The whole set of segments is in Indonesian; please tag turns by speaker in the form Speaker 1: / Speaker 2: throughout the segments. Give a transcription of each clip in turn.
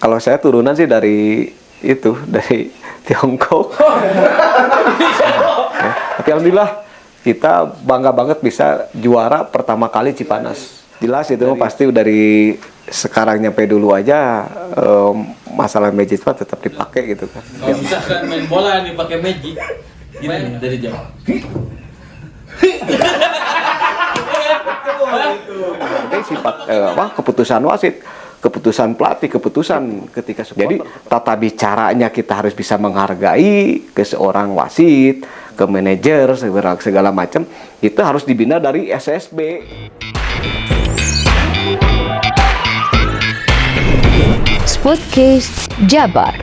Speaker 1: Kalau saya turunan sih dari Tiongkok. Ya, tapi alhamdulillah kita bangga banget bisa juara pertama kali Cipanas. Jelas itu pasti dari sekarang nyampe dulu aja masalah magic mah tetap dipakai gitu kan.
Speaker 2: Kalau misalkan main bola nih pakai magic, gini nih dari jauh.
Speaker 1: Itu sifat keputusan wasit, keputusan pelatih, keputusan ketika supporter. Jadi tata bicaranya kita harus bisa menghargai ke seorang wasit, ke manajer, segala macam. Itu harus dibina dari SSB.
Speaker 3: Podcast Jabar.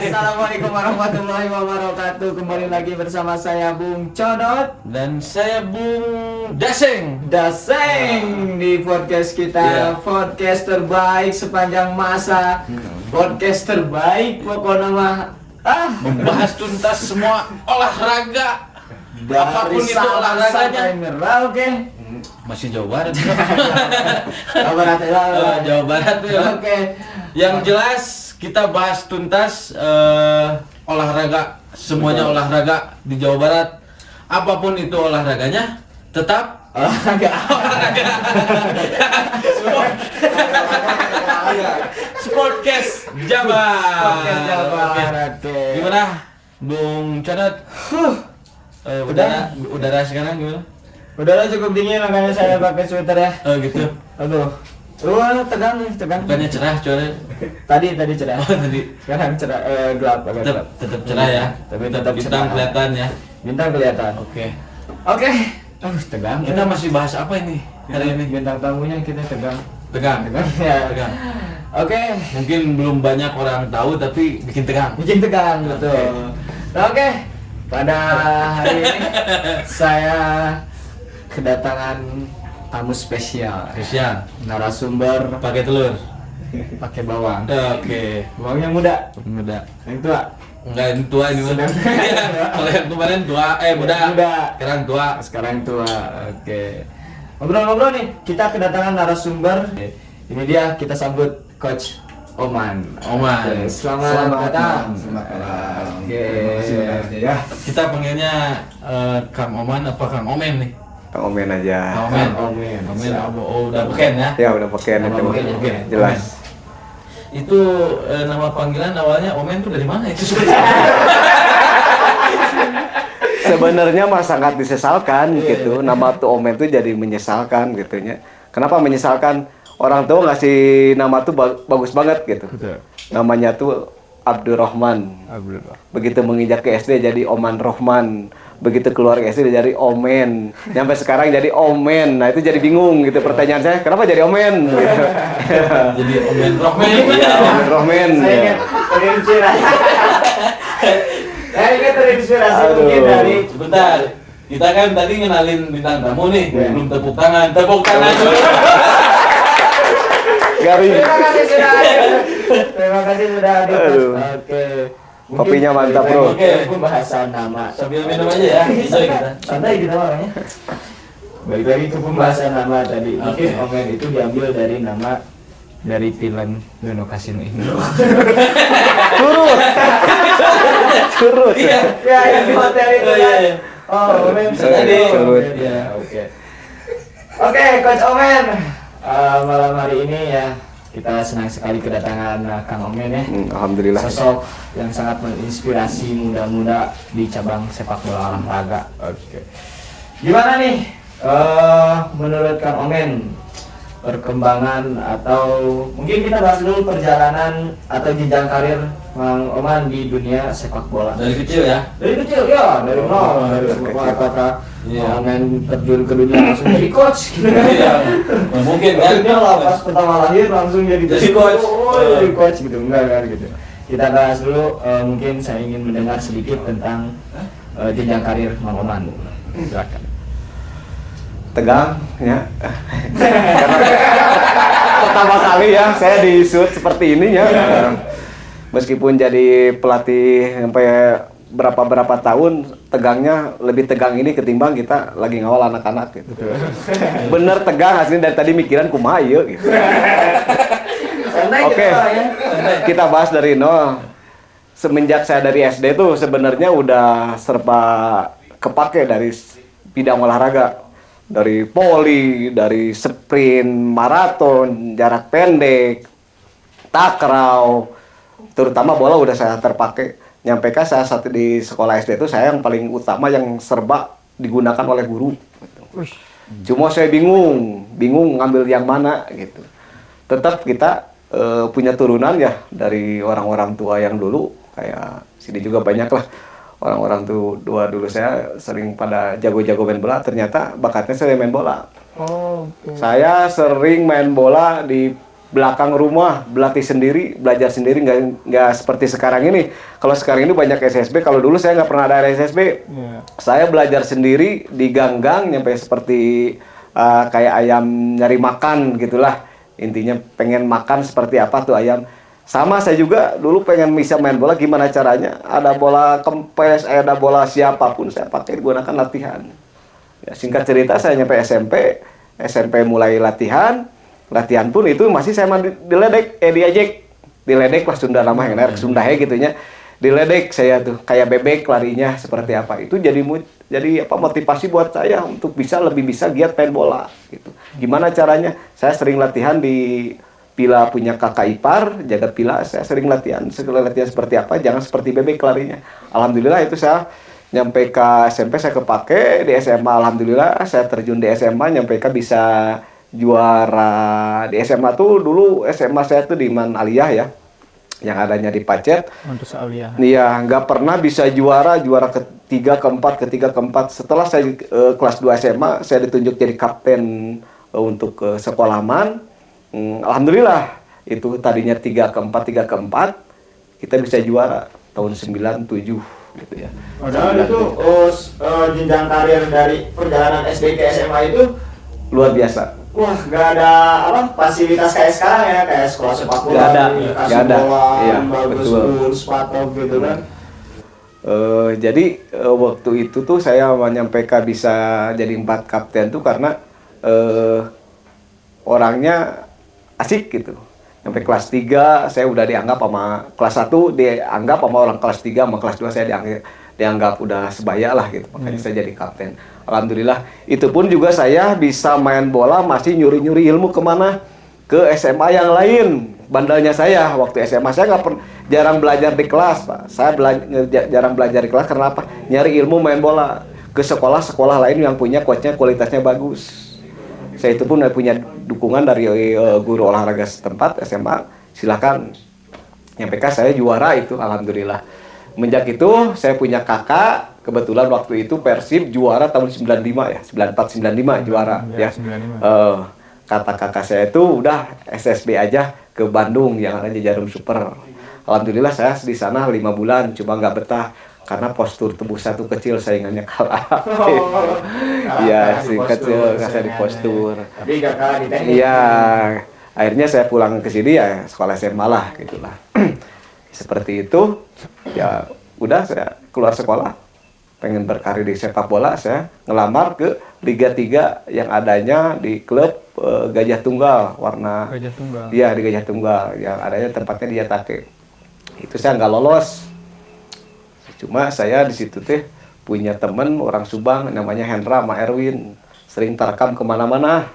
Speaker 4: Assalamualaikum warahmatullahi wabarakatuh. Kembali lagi bersama saya Bung Codot
Speaker 2: Dan saya Bung Daseng
Speaker 4: di podcast kita, podcast terbaik sepanjang masa. Podcast terbaik pokoknya mah
Speaker 2: membahas tuntas semua olahraga.
Speaker 4: dari
Speaker 2: Apapun itu
Speaker 4: Sabang
Speaker 2: olahraganya.
Speaker 4: sampai Merauke.
Speaker 2: Masih Jawa Barat.
Speaker 4: Jawa Barat ya.
Speaker 2: Jawa Barat tuh.
Speaker 4: Oke.
Speaker 2: Yang jelas kita bahas tuntas olahraga, semuanya olahraga di Jawa Barat. Apapun itu olahraganya, tetap
Speaker 4: Olahraga.
Speaker 2: Sportcast Jabar.
Speaker 4: Podcast Jabar. Oke.
Speaker 2: Gimana, Bung Codot? Udara sekarang gimana?
Speaker 4: Udara cukup dingin makanya saya pakai sweater ya.
Speaker 2: Oh gitu.
Speaker 4: Aduh. Tegang.
Speaker 2: Bukannya cerah cuaca.
Speaker 4: Tadi cerah.
Speaker 2: Oh tadi.
Speaker 4: Sekarang cerah, gelap, agak gelap.
Speaker 2: Tetap cerah ya.
Speaker 4: Tapi tetap
Speaker 2: bintang
Speaker 4: cerah.
Speaker 2: kelihatan ya.
Speaker 4: Bintang kelihatan.
Speaker 2: Oke.
Speaker 4: Oke. Tegang.
Speaker 2: Kita masih bahas apa ini hari ini?
Speaker 4: Bintang tamunya kita tegang.
Speaker 2: Tegang.
Speaker 4: Ya.
Speaker 2: Tegang.
Speaker 4: Oke.
Speaker 2: Mungkin belum banyak orang tahu tapi bikin tegang.
Speaker 4: Bikin tegang, betul. Oke. Pada hari ini saya kedatangan tamu spesial. Narasumber
Speaker 2: Pakai telur.
Speaker 4: pakai bawang.
Speaker 2: Oke.
Speaker 4: Bawangnya muda.
Speaker 2: Muda.
Speaker 4: Yang tua.
Speaker 2: Enggak, ini tua ini mah. Kalau yang kemarin tua, muda. Sekarang tua.
Speaker 4: Sekarang tua. Oke. Ngobrol-ngobrol nih, kita kedatangan narasumber. Ini dia, kita sambut Coach Oman. Oke, selamat datang.
Speaker 5: Selamat malam.
Speaker 4: Oke.
Speaker 5: Terima kasih banyak ya.
Speaker 2: Kita panggilnya Kang Oman apa Kang Omen nih?
Speaker 1: Kang Omen aja.
Speaker 2: Kang Omen.
Speaker 4: Omen.
Speaker 2: Oh, udah beken ya?
Speaker 1: Ya udah pakai
Speaker 2: Nama
Speaker 1: itu
Speaker 2: Omen, oke.
Speaker 1: jelas.
Speaker 2: Itu nama panggilan awalnya Omen tuh dari mana itu?
Speaker 1: Sebenarnya mah sangat disesalkan gitu. Nama tuh Omen tuh jadi menyesalkan gitunya. Kenapa menyesalkan? Orang tua ngasih nama tuh bagus banget gitu. Namanya tuh Abdurrahman. Begitu menginjak ke SD jadi Oman Rohman. Begitu keluar ke SD jadi Omen. Sampai sekarang jadi Omen. Nah itu jadi bingung gitu pertanyaan saya. Kenapa jadi Omen? Gitu.
Speaker 2: Jadi Omen Rohman.
Speaker 1: Iya Omen Rohman.
Speaker 4: Saya
Speaker 1: Ya.
Speaker 4: ingat terinspirasi. Saya ingat terinspirasi mungkin dari
Speaker 2: Sebentar. Kita kan tadi ngenalin bintang tamu nih. Belum tepuk tangan. Tepuk tangan dulu.
Speaker 1: Garing.
Speaker 4: Terima kasih sudah hadir.
Speaker 1: Aduh.
Speaker 4: Oke.
Speaker 1: Kopinya mantap, bro.
Speaker 4: Oke, pembahasan nama.
Speaker 2: Sambil minum aja ya. Enjoy kita.
Speaker 4: Santai kita orangnya. Balik lagi ke pembahasan nama tadi. Mungkin
Speaker 2: Oke.
Speaker 4: Omen itu diambil dari nama dari film Dono Kasino ini.
Speaker 1: Curut.
Speaker 2: Iya.
Speaker 4: Ya, yang di hotel itu
Speaker 2: Oh, iya,
Speaker 4: kan.
Speaker 2: iya.
Speaker 4: Oh, Omen bisa
Speaker 1: Iya,
Speaker 4: jadi.
Speaker 1: curut.
Speaker 4: Ya, oke. Oke, Coach Omen. Malam hari ini ya kita senang sekali kedatangan Kang Omen ya.
Speaker 1: Alhamdulillah.
Speaker 4: Sosok yang sangat menginspirasi muda-muda di cabang sepak bola olahraga. Oke. Gimana nih menurut Kang Omen perkembangan atau mungkin kita bahas dulu perjalanan atau jenjang karir Kang Oman di dunia sepak bola.
Speaker 2: Dari kecil ya.
Speaker 4: Dari kecil ya, dari nol, dari
Speaker 1: kecil.
Speaker 4: apakah
Speaker 2: Iya.
Speaker 4: Kang Omen terjun ke dunia langsung jadi coach gitu kan?
Speaker 2: Iya. Mungkin kan.
Speaker 4: Maksudnya lah pas pertama lahir langsung jadi
Speaker 2: coach.
Speaker 4: Oh, jadi coach gitu, enggak kan gitu. Kita bahas dulu, mungkin saya ingin mendengar sedikit tentang jenjang karir Mang Oman. Silakan.
Speaker 1: Tegang ya. Karena pertama kali ya saya di shoot seperti ini ya. Meskipun jadi pelatih sampai berapa tahun tegangnya lebih tegang ini ketimbang kita lagi ngawal anak-anak gitu. Bener tegang aslinya dari tadi mikiran kumaha ieu gitu. Oke, kita bahas dari nol. Semenjak saya dari SD tuh sebenarnya udah serba kepake dari bidang olahraga. Dari voli, dari sprint, maraton, jarak pendek, takraw, terutama bola udah saya terpakai. Nyampaikan saya saat di sekolah SD itu saya yang paling utama yang serba digunakan oleh guru. Cuma saya bingung ngambil yang mana gitu. Tetap kita punya turunan ya dari orang-orang tua yang dulu, kayak sini juga banyak lah. Orang-orang dulu saya sering pada jago-jago main bola, ternyata bakatnya saya main bola. Saya sering main bola di belakang rumah, berlatih sendiri, belajar sendiri, nggak seperti sekarang ini. Kalau sekarang ini banyak SSB, kalau dulu saya nggak pernah ada SSB. Saya belajar sendiri di gang-gang, nyampe seperti kayak ayam nyari makan gitulah. Intinya pengen makan seperti apa tuh ayam. Sama saya juga dulu pengen bisa main bola, gimana caranya? Ada bola kempes, ada bola siapapun saya pakai digunakan latihan. Ya, singkat cerita saya nyampe SMP mulai latihan pun itu masih saya diledek lah Sunda namanya, Sunda gitunya. Diledek saya tuh kayak bebek larinya seperti apa. Itu jadi motivasi buat saya untuk lebih bisa giat main bola gitu. Gimana caranya? Saya sering latihan di Pila punya kakak ipar, jaga Pila, saya sering latihan seperti apa, jangan seperti bebek larinya. Alhamdulillah itu saya nyampe ke SMP saya kepake, di SMA alhamdulillah saya terjun di SMA nyampe ke bisa juara di SMA tuh dulu SMA saya tuh di Man Aliyah ya, yang adanya di Pacet.
Speaker 3: Mantus Aliyah.
Speaker 1: Iya, nggak pernah bisa juara ketiga keempat. Setelah saya kelas 2 SMA saya ditunjuk jadi kapten untuk sekolahan. Alhamdulillah itu tadinya 3 keempat kita bisa juara tahun 97 gitu ya.
Speaker 4: Padahal itu jenjang karir dari perjalanan SD ke SMA itu
Speaker 1: luar biasa.
Speaker 4: Wah, gak ada fasilitas kayak sekarang ya, kayak sekolah sepak bola,
Speaker 1: Gak ada.
Speaker 4: bola,
Speaker 1: Iya,
Speaker 4: bagus,
Speaker 1: betul.
Speaker 4: sepatu gitu kan.
Speaker 1: Jadi waktu itu tuh saya menyampaikan bisa jadi 4 kapten tuh karena orangnya asik gitu. Sampai kelas 3 saya udah dianggap sama kelas 1 dianggap sama orang kelas 3, sama kelas 2 saya dianggap udah sebaya lah gitu. Makanya saya jadi kapten. Alhamdulillah. Itu pun juga saya bisa main bola masih nyuri-nyuri ilmu kemana? Ke SMA yang lain. Bandelnya saya waktu SMA saya jarang belajar di kelas, Pak. Saya jarang belajar di kelas karena apa? Nyari ilmu main bola. Ke sekolah-sekolah lain yang punya coachnya kualitasnya bagus. Saya itu pun punya dukungan dari guru olahraga setempat SMA, silakan nyampaikan saya juara itu, alhamdulillah. Menjak itu saya punya kakak, kebetulan waktu itu Persib juara tahun 95 ya, 94-95 juara ya.
Speaker 3: 95.
Speaker 1: Kata kakak saya itu udah SSB aja ke Bandung yang ada di Jarum Super. Alhamdulillah saya di sana 5 bulan, cuma nggak betah. Karena postur tubuh saya tuh kecil, saingannya kalah. Iya, kecil, saya di postur.
Speaker 4: Tapi gak kalah di teknik.
Speaker 1: Iya, akhirnya saya pulang ke sini ya sekolah SMA lah, gitulah. Seperti itu, ya udah saya keluar sekolah, pengen berkarir di sepak bola, saya ngelamar ke Liga 3 yang adanya di klub Gajah Tunggal, warna.
Speaker 3: Gajah Tunggal.
Speaker 1: Iya, di Gajah Tunggal, yang adanya tempatnya di Yatake. Itu saya nggak lolos. Cuma saya di situ teh punya temen orang Subang namanya Hendra sama Erwin, sering tarkam kemana-mana.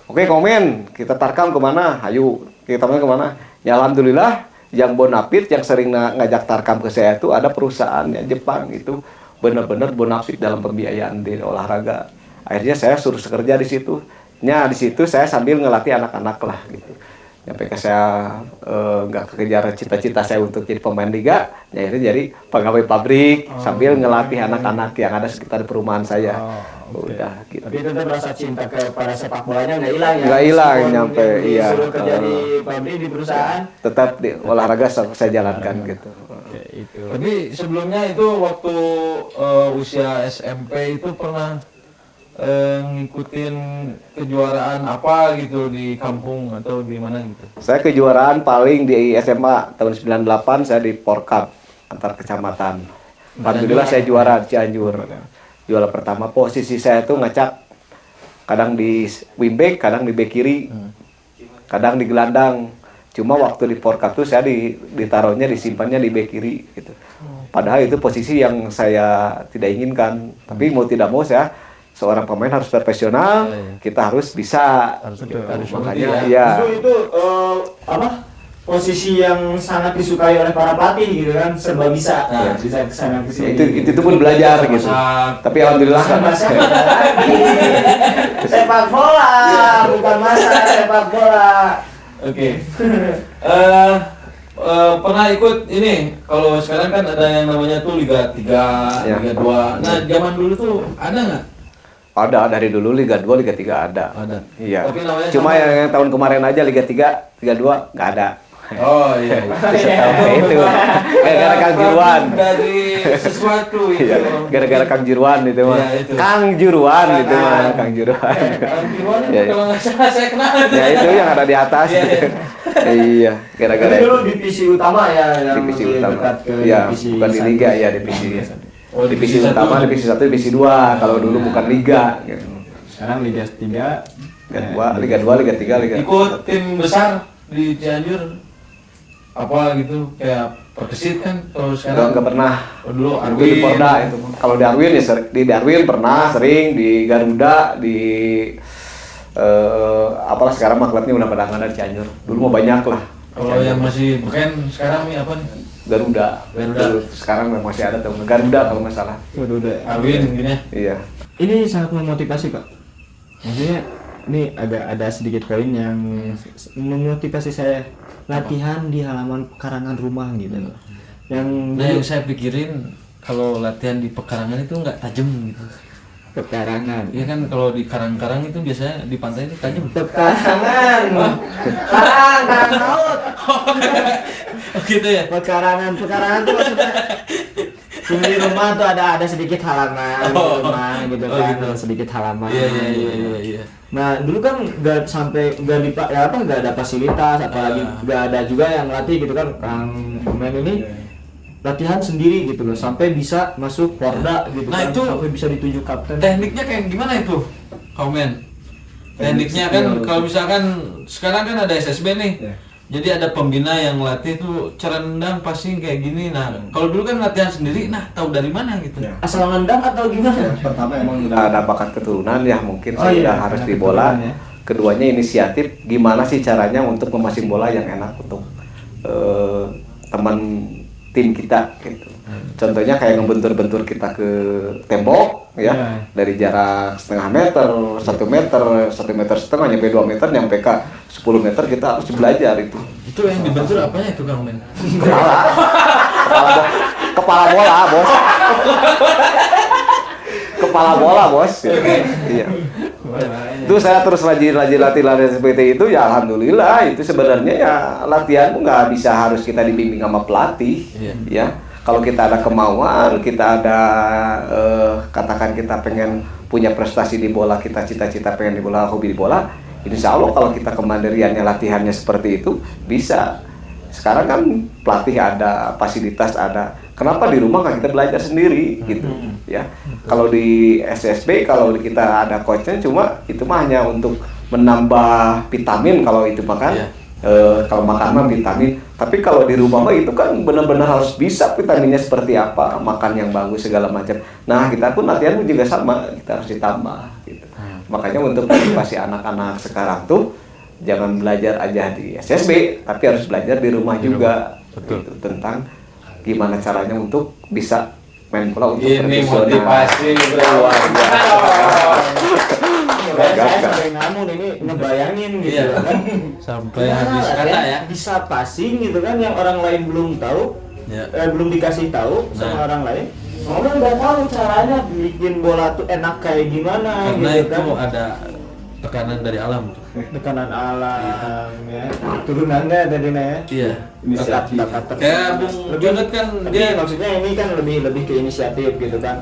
Speaker 1: Oke komen, kita tarkam kemana? Ayo, kita kemana? Ya alhamdulillah, yang bonafit yang sering ngajak tarkam ke saya itu ada perusahaan ya Jepang itu benar-benar bonafit dalam pembiayaan di olahraga. Akhirnya saya suruh kerja di situ. Nya di situ saya sambil ngelatih anak-anak lah gitu. Sampai ke saya nggak kekejar cita-cita saya untuk jadi pemain liga, ya akhirnya jadi pegawai pabrik sambil ngelatih anak-anak yang ada sekitar perumahan saya. Udah gitu.
Speaker 4: Tapi tetap rasa cinta kepada sepak bolanya nggak hilang ya?
Speaker 1: Nggak hilang,
Speaker 4: Meskipun
Speaker 1: nyampe iya.
Speaker 4: disuruh kerja di pabrik, di perusahaan.
Speaker 1: Tetap di olahraga saya jalankan gitu.
Speaker 3: Itu.
Speaker 2: Tapi sebelumnya itu waktu usia SMP itu pernah ngikutin kejuaraan apa gitu di kampung atau di mana gitu?
Speaker 1: Saya kejuaraan paling di SMA tahun 98 saya di Porkap antar kecamatan. Alhamdulillah saya juara di Cianjur. Juara pertama. Posisi saya tuh ngacak kadang di wingback, kadang di back kiri, kadang di gelandang. Cuma waktu di Porkat tuh saya ditaruhnya disimpannya di back kiri gitu. Padahal itu posisi yang saya tidak inginkan. Tapi mau tidak mau saya seorang pemain harus profesional, kita harus bisa. Makanya ya.
Speaker 4: Justru itu posisi yang sangat disukai oleh para pelatih gitu kan, serba bisa. Bisa kesana kesini.
Speaker 1: Itu pun belajar gitu. Tapi alhamdulillah
Speaker 4: sepak bola, bukan masak sepak bola.
Speaker 2: Oke. Pernah ikut ini, kalau sekarang kan ada yang namanya tuh Liga 3,
Speaker 1: Ya.
Speaker 2: Liga 2. Nah, zaman dulu tuh ada nggak?
Speaker 1: ada dari dulu Liga 2, Liga 3 ada.
Speaker 2: Ada.
Speaker 1: Iya.
Speaker 2: Tapi namanya
Speaker 1: Cuma
Speaker 2: sama.
Speaker 1: yang tahun kemarin aja Liga 3, Liga 2 nggak ada.
Speaker 2: Oh iya.
Speaker 1: Itu gara-gara Kang Jirwan.
Speaker 2: Dari sesuatu itu.
Speaker 1: Iya, gara-gara Kang Jirwan itu mah.
Speaker 2: Iya, itu.
Speaker 1: Kang Jirwan itu mah, Kang Jirwan.
Speaker 2: Kang Jirwan itu
Speaker 1: Iya.
Speaker 2: kalau nggak salah saya kenal.
Speaker 1: Ya itu yang ada di atas.
Speaker 2: Iya, iya.
Speaker 1: Iya, gara-gara
Speaker 4: Tapi dulu
Speaker 1: itu.
Speaker 4: divisi utama ya, yang
Speaker 1: Divisi
Speaker 4: lebih
Speaker 1: utama.
Speaker 4: dekat ke
Speaker 1: Iya,
Speaker 4: divisi
Speaker 1: bukan di
Speaker 4: satu.
Speaker 1: liga ya, divisi.
Speaker 2: Oh,
Speaker 1: Divisi
Speaker 2: divisi
Speaker 1: utama,
Speaker 2: satu.
Speaker 1: divisi 1, divisi 2. Kalau dulu bukan liga. Gitu.
Speaker 5: Sekarang Liga 3.
Speaker 1: Liga 2, Liga 3, Liga.
Speaker 2: Ikut tim besar di Cianjur apa gitu kayak Perkesit kan kalau sekarang
Speaker 1: Nggak pernah.
Speaker 2: Oh, dulu
Speaker 1: Itu di
Speaker 2: Arwin.
Speaker 1: Porda itu. Kalau di Arwin ya di Darwin pernah sering, di Garuda, di apalah sekarang mah klubnya udah pada nggak ada di Cianjur. Dulu mah banyak lah.
Speaker 2: Kalau yang masih beken sekarang nih apa nih?
Speaker 1: Garuda.
Speaker 2: Garuda.
Speaker 1: Dulu, sekarang masih ada tuh Garuda kalau nggak salah.
Speaker 5: Udah.
Speaker 2: Arwin gini ya.
Speaker 1: Iya.
Speaker 5: Ini sangat memotivasi Pak. Maksudnya ini ada sedikit poin yang memotivasi saya, latihan di halaman pekarangan rumah gitu loh. Yang
Speaker 2: Nah yang saya pikirin kalau latihan di pekarangan itu nggak tajam gitu.
Speaker 5: pekarangan.
Speaker 2: Iya kan kalau di karang-karang itu biasanya di pantai itu tajam.
Speaker 4: Pekarangan, karang laut.
Speaker 2: Oh gitu ya.
Speaker 4: Pekarangan tuh maksudnya di rumah tuh ada sedikit halaman di rumah gitu
Speaker 2: Oh,
Speaker 4: kan,
Speaker 2: gitu.
Speaker 4: sedikit halaman.
Speaker 2: Iya.
Speaker 4: Nah dulu kan nggak sampai nggak ada fasilitas, apalagi nggak ada juga yang latih gitu kan. Kang pemain ini latihan sendiri gitu loh, sampai bisa masuk Porda gitu
Speaker 2: Nah,
Speaker 4: kan,
Speaker 2: itu
Speaker 4: sampai bisa ditunjuk kapten.
Speaker 2: Tekniknya kayak gimana itu, Kaumen? Tekniknya kan kalau misalkan sekarang kan ada SSB nih. Jadi ada pembina yang latih tuh cara nendang passing kayak gini. Nah, kalau dulu kan latihan sendiri, nah tahu dari mana gitu.
Speaker 4: Asal nendang atau gimana?
Speaker 1: Pertama emang udah ada bakat keturunan ya, mungkin
Speaker 4: Oh, iya,
Speaker 1: sudah harus
Speaker 5: ada
Speaker 1: di bola.
Speaker 5: keturunan ya.
Speaker 1: Keduanya inisiatif, gimana sih caranya untuk memasing bola yang enak untuk teman tim kita gitu. Contohnya kayak ngebentur-bentur kita ke tembok ya, dari jarak setengah meter, 1 meter, 1,5 meter, nyampe 2 meter, nyampe ke 10 meter, kita harus belajar itu.
Speaker 2: Itu yang dibentur apanya itu, Kaumen?
Speaker 1: Kepala bola, bos. Kepala bola, bos. Iya. Itu saya terus rajin latihan seperti itu ya, alhamdulillah. Itu sebenarnya ya latihan nggak bisa harus kita dibimbing sama pelatih.
Speaker 2: Iya.
Speaker 1: Ya, kalau kita ada kemauan, kita ada katakan kita pengen punya prestasi di bola, kita cita-cita pengen di bola, hobi di bola, insya Allah kalau kita kemandiriannya latihannya seperti itu bisa. Sekarang kan pelatih ada, fasilitas ada. Kenapa di rumah nggak kita belajar sendiri gitu ya? Kalau di SSB, kalau kita ada coachnya, cuma itu mah hanya untuk menambah vitamin kalau itu makan.
Speaker 2: Iya.
Speaker 1: Kalau makan mah vitamin. Tapi kalau di rumah mah itu kan benar-benar harus bisa vitaminnya seperti apa, makan yang bagus segala macam. Nah kita pun latihan pun juga sama, kita harus ditambah. Gitu. Makanya untuk motivasi anak-anak sekarang tuh jangan belajar aja di SSB, tapi harus belajar di rumah juga.
Speaker 2: Betul.
Speaker 1: Gitu, tentang gimana caranya untuk bisa main bola untuk
Speaker 2: Ini
Speaker 1: profesional.
Speaker 2: motivasi
Speaker 1: luar
Speaker 4: Saya sampai ngamun ini ngebayangin gitu
Speaker 2: Iya.
Speaker 4: kan.
Speaker 2: Sampai
Speaker 4: Gimana
Speaker 2: habis
Speaker 4: lah,
Speaker 2: kata
Speaker 4: ya,
Speaker 2: ya.
Speaker 4: bisa passing gitu kan yang orang lain belum tahu,
Speaker 2: Ya.
Speaker 4: belum dikasih tahu sama
Speaker 2: Nah.
Speaker 4: orang lain. Orang udah tahu caranya bikin bola tuh enak kayak gimana
Speaker 2: Karena
Speaker 4: gitu
Speaker 2: itu
Speaker 4: kan.
Speaker 2: ada tekanan dari alam tuh.
Speaker 4: Tekanan alam ya, turunannya tadi ya.
Speaker 2: Iya.
Speaker 4: Inisiatif.
Speaker 2: Kayak Bung Jonet kan
Speaker 4: Tapi
Speaker 2: dia
Speaker 4: maksudnya ini kan lebih ke inisiatif gitu kan.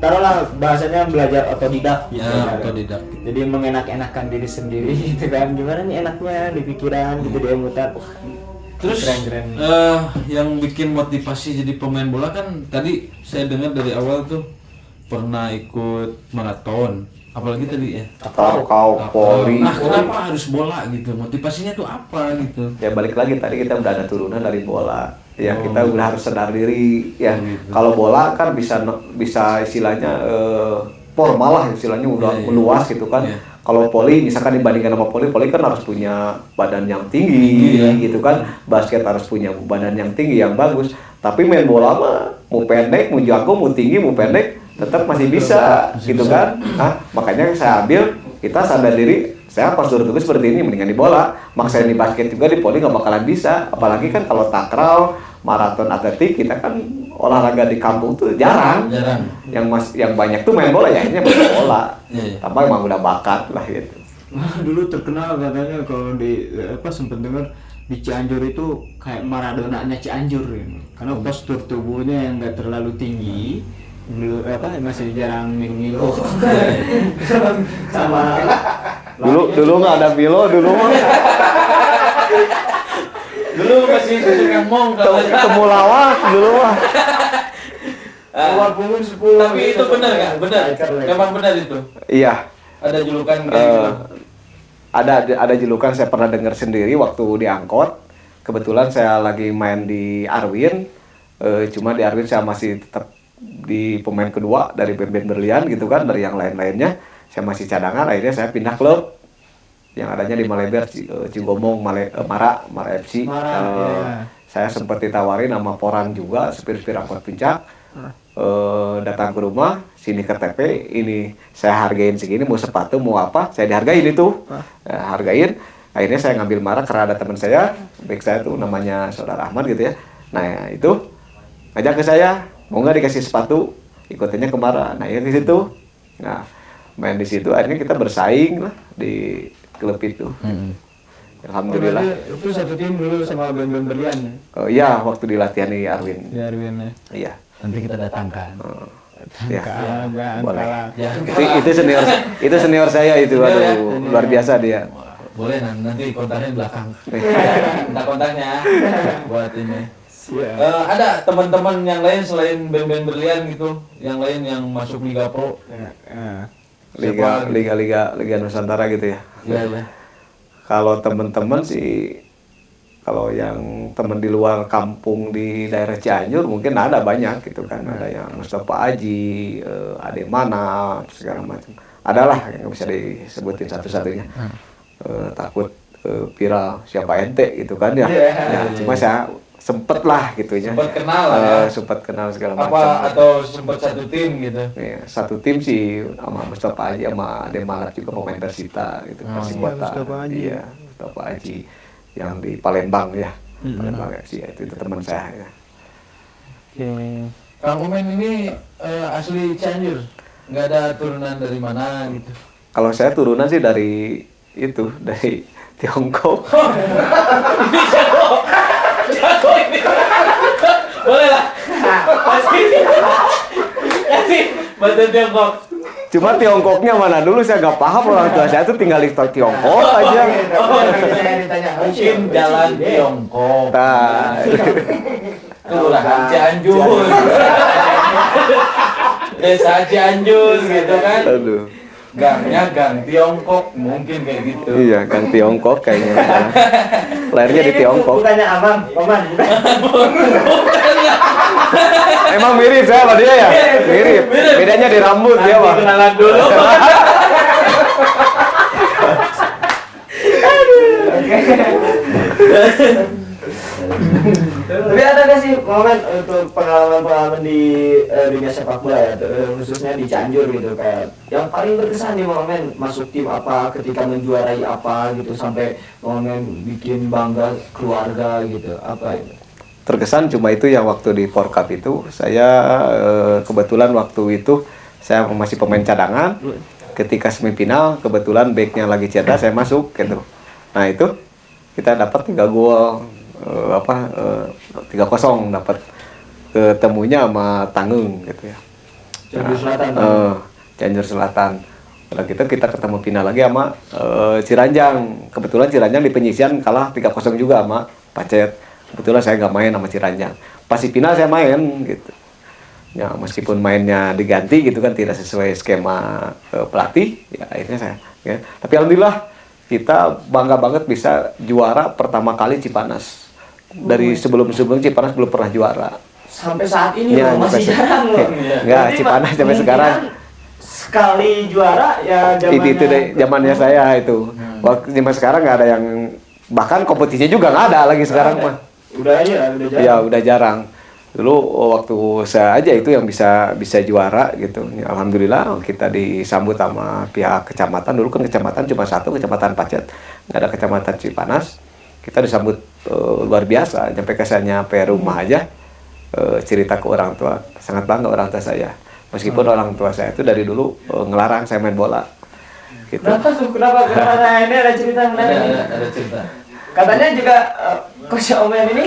Speaker 5: taruhlah bahasanya belajar otodidak gitu.
Speaker 2: Ya, otodidak.
Speaker 5: Jadi mengenak-enakan diri sendiri gitu kan. Gimana nih enaknya di pikiran gitu dia mutar. Wah,
Speaker 2: Terus
Speaker 5: keren-keren.
Speaker 2: yang bikin motivasi jadi pemain bola kan tadi saya dengar dari awal tuh pernah ikut maraton, apalagi tadi ya.
Speaker 1: Kau poli.
Speaker 2: Nah, kenapa harus bola gitu? Motivasinya tuh apa gitu?
Speaker 1: Ya balik lagi tadi kita udah ada turunan dari bola. Ya kita udah harus sadar diri ya. Kalau bola kan bisa istilahnya formal lah istilahnya udah meluas gitu kan.
Speaker 2: Iya.
Speaker 1: Kalau poli misalkan dibandingkan sama poli kan harus punya badan yang tinggi gitu kan. Basket harus punya badan yang tinggi yang bagus. Tapi main bola mah mau pendek, mau jago, mau tinggi, mau pendek tetap masih bisa gitu kan. Nah, makanya saya ambil kita sadar diri. Saya pas dulu seperti ini mendingan di bola, maksain di basket juga di poli nggak bakalan bisa. Apalagi kan kalau takraw, maraton atletik kita kan olahraga di kampung tuh jarang. Yang banyak tuh main bola ya, akhirnya main bola.
Speaker 2: Iya.
Speaker 1: Tapi emang udah bakat lah gitu.
Speaker 5: Dulu terkenal katanya kalau di sempat dengar di Cianjur itu kayak Maradona-nya Cianjur gitu. Karena postur tubuhnya yang nggak terlalu tinggi. Dulu masih jarang minum sama
Speaker 1: Dulu nggak ada Milo dulu mah.
Speaker 2: Dulu masih ngomong kalau
Speaker 1: Ketemu lawak dulu mah.
Speaker 5: keluar punggung 10.
Speaker 2: tapi itu benar nggak? Benar. Memang benar itu.
Speaker 1: Iya.
Speaker 2: Ada julukan kayak gitu.
Speaker 1: Ada julukan saya pernah dengar sendiri waktu di angkot. Kebetulan saya lagi main di Arwin. Cuma di Arwin saya masih tetap di pemain kedua dari band-band berlian gitu kan, dari yang lain-lainnya saya masih cadangan. Akhirnya saya pindah klub yang adanya di Maleber, Cigomong, Mara FC.
Speaker 5: Iya.
Speaker 1: Saya sempat ditawarin sama Poran juga, supir-supir angkot puncak. Datang ke rumah, sini ke TP, ini saya hargain segini, mau sepatu, mau apa, saya dihargain itu. Hargain, akhirnya saya ngambil Mara karena ada teman saya, baik saya tuh namanya Saudara Ahmad gitu ya. Nah itu, ngajak ke saya, mau nggak dikasih sepatu, ikutinnya ke Mara. Nah di situ, nah main di situ, akhirnya kita bersaing lah di klub itu. Alhamdulillah.
Speaker 5: Itu satu tim dulu sama band-band berlian ya?
Speaker 1: Iya, waktu di latihan di Arwin.
Speaker 5: Di Arwin ya?
Speaker 1: Iya.
Speaker 4: Nanti kita datangkan.
Speaker 1: Ya.
Speaker 5: Jangan
Speaker 1: Boleh.
Speaker 5: kalah.
Speaker 1: Itu senior saya itu, aduh, luar biasa dia.
Speaker 2: Boleh nanti kontaknya di belakang. Minta kontaknya buat ini.
Speaker 5: Siap.
Speaker 2: Ada teman-teman yang lain selain band-band berlian gitu, yang lain yang masuk Liga Pro.
Speaker 1: Liga Nusantara gitu ya.
Speaker 2: Iya.
Speaker 1: Kalau teman-teman sih, kalau yang teman di luar kampung di daerah Cianjur mungkin ada banyak gitu kan. Ada yang Mustafa Aji, Ade Mana, segala macam. Adalah yang nggak bisa disebutin satu-satunya. Takut viral siapa ente gitu kan ya. Ya, cuma saya sempet lah gitunya.
Speaker 2: Sempat kenal lah ya.
Speaker 1: Sempat kenal segala
Speaker 2: Apa
Speaker 1: macam.
Speaker 2: atau sempat satu tim gitu.
Speaker 1: Ya, satu tim sih sama Mustafa Aji sama Ade Malat juga pemain Persita gitu, Persikota.
Speaker 5: Mustafa Aji.
Speaker 1: Iya, Mustafa Aji yang di Palembang ya. Palembang FC ya, itu teman saya ya.
Speaker 2: Kang Komen ini asli Cianjur, nggak ada turunan dari mana gitu.
Speaker 1: Kalau saya turunan sih dari itu, dari Tiongkok.
Speaker 2: Jago ini. Boleh lah. Kasih bahasa Tiongkok.
Speaker 1: Cuma Tiongkoknya mana dulu saya nggak paham, orang tua saya tuh tinggal di Tiongkok aja.
Speaker 2: Mungkin jalan Tiongkok.
Speaker 1: Nah,
Speaker 2: Kelurahan Cianjur. Desa Cianjur gitu kan.
Speaker 1: aduh.
Speaker 2: Gangnya gang Tiongkok mungkin kayak gitu.
Speaker 1: Iya, kan Tiongkok kayaknya. Lahirnya di Tiongkok.
Speaker 5: Bukannya abang, paman.
Speaker 1: Emang mirip saya sama dia ya? Mirip. Bedanya di rambut dia, Pak.
Speaker 2: Kenalan dulu.
Speaker 5: Tapi ada nggak sih momen untuk pengalaman-pengalaman di dunia sepak bola ya, khususnya di Cianjur gitu, kayak yang paling berkesan di momen masuk tim apa, ketika menjuarai apa gitu, sampai momen bikin bangga keluarga gitu, apa itu?
Speaker 1: Terkesan cuma itu yang waktu di Porkap itu saya kebetulan waktu itu saya masih pemain cadangan. Ketika semifinal kebetulan backnya lagi cedera, saya masuk gitu. Nah itu kita dapat 3 gol 3-0 dapat ketemunya sama Tanggung gitu ya.
Speaker 5: Cianjur Selatan.
Speaker 1: Cianjur Selatan. Udah gitu kita ketemu final lagi sama Ciranjang. Kebetulan Ciranjang di penyisian kalah 3-0 juga sama Pacet. Kebetulan saya nggak main sama Ciranjang. Pas di final saya main gitu. Ya meskipun mainnya diganti gitu kan tidak sesuai skema pelatih, ya akhirnya saya. Ya. Tapi alhamdulillah kita bangga banget bisa juara pertama kali Cipanas. Dari sebelum-sebelum Cipanas belum pernah juara.
Speaker 5: Sampai saat ini
Speaker 1: Ya,
Speaker 5: loh, masih
Speaker 1: sampai
Speaker 5: jarang loh.
Speaker 1: Enggak, Cipanas sampai sekarang.
Speaker 5: Sekali juara ya
Speaker 1: Itu deh zamannya saya itu. Waktu zaman sekarang nggak ada yang, bahkan kompetisinya juga nggak ada lagi sekarang mah.
Speaker 5: Udah jarang.
Speaker 1: Ya udah jarang. Dulu waktu saya aja itu yang bisa juara gitu. Ya, alhamdulillah kita disambut sama pihak kecamatan. Dulu kan kecamatan cuma satu, Kecamatan Pacet. Nggak ada Kecamatan Cipanas. Kita disambut luar biasa. Sampai kesannya sampai rumah aja cerita ke orang tua. Sangat bangga orang tua saya. Meskipun orang tua saya itu dari dulu ngelarang saya main bola. Gitu.
Speaker 5: Kenapa? Nah, ini ada cerita menarik.
Speaker 2: Ada cerita.
Speaker 5: Katanya juga Coach Omen ini